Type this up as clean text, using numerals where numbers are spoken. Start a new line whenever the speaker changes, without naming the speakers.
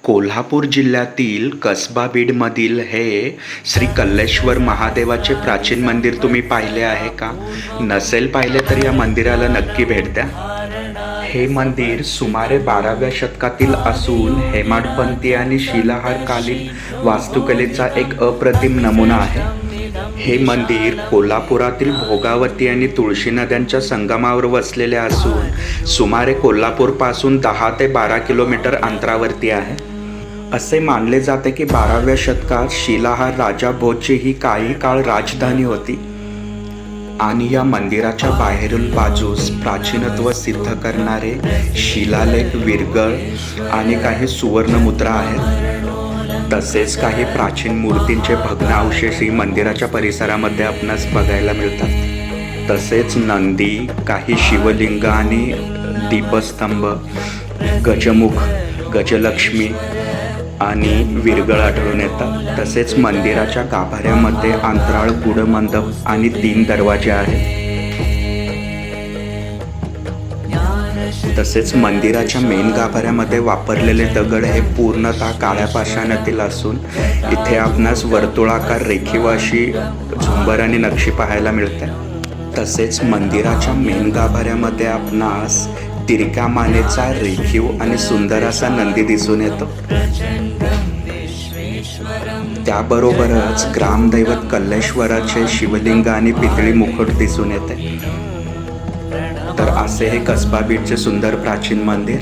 कोल्हापूर जिल्ह्यातील कसबा बीडमधील हे श्री कल्लेश्वर महादेवाचे प्राचीन मंदिर तुम्ही पाहिले आहे का? नसेल पाहिले तर या मंदिराला नक्की भेट द्या. हे मंदिर सुमारे 12व्या शतकातील असून हेमाडपंथी आणि शिलाहारकालीन वास्तुकलेचा एक अप्रतिम नमुना आहे. हे मंदिर कोल्हापुरातील भोगावती आणि तुळशी नद्यांच्या संगमावर वसलेले असून सुमारे कोल्हापूरपासून 10 ते 12 किलोमीटर अंतरावरती आहे. असे मानले जाते की 12व्या शतकात शिलाहार राजा भोजची ही काही काळ राजधानी होती आणि या मंदिराच्या बाहेरील बाजूस प्राचीनत्व सिद्ध करणारे शिलालेख, विरगळ आणि काही सुवर्णमुद्रा आहेत. तसेच काही प्राचीन मूर्तींचे भग्नावशेषही मंदिराच्या परिसरामध्ये आपणास बघायला मिळतात. तसेच नंदी, काही शिवलिंग आणि दीपस्तंभ, गजमुख, गजलक्ष्मी आणि विरगळ आढळून येतात. तसेच मंदिराच्या गाभाऱ्यामध्ये अंतराळ गुढमंडप आणि 3 दरवाजे आहेत. तसेच मंदिराच्या मेन गाभाऱ्यामध्ये वापरलेले दगड हे पूर्णतः काळ्या पाषाणातील असून इथे आपणास वर्तुळाकार रेखीव अशी झुंबर आणि नक्षी पाहायला मिळते. तसेच मंदिराच्या मेन गाभाऱ्यामध्ये आपणास तिरक्या मानेचा रेखीव आणि सुंदर असा नंदी दिसून येतो. त्याबरोबरच ग्रामदैवत कल्लेश्वराचे शिवलिंग आणि पितळी मुकुट दिसून येते. तर असे हे कसबा बीडचे सुंदर प्राचीन मंदिर.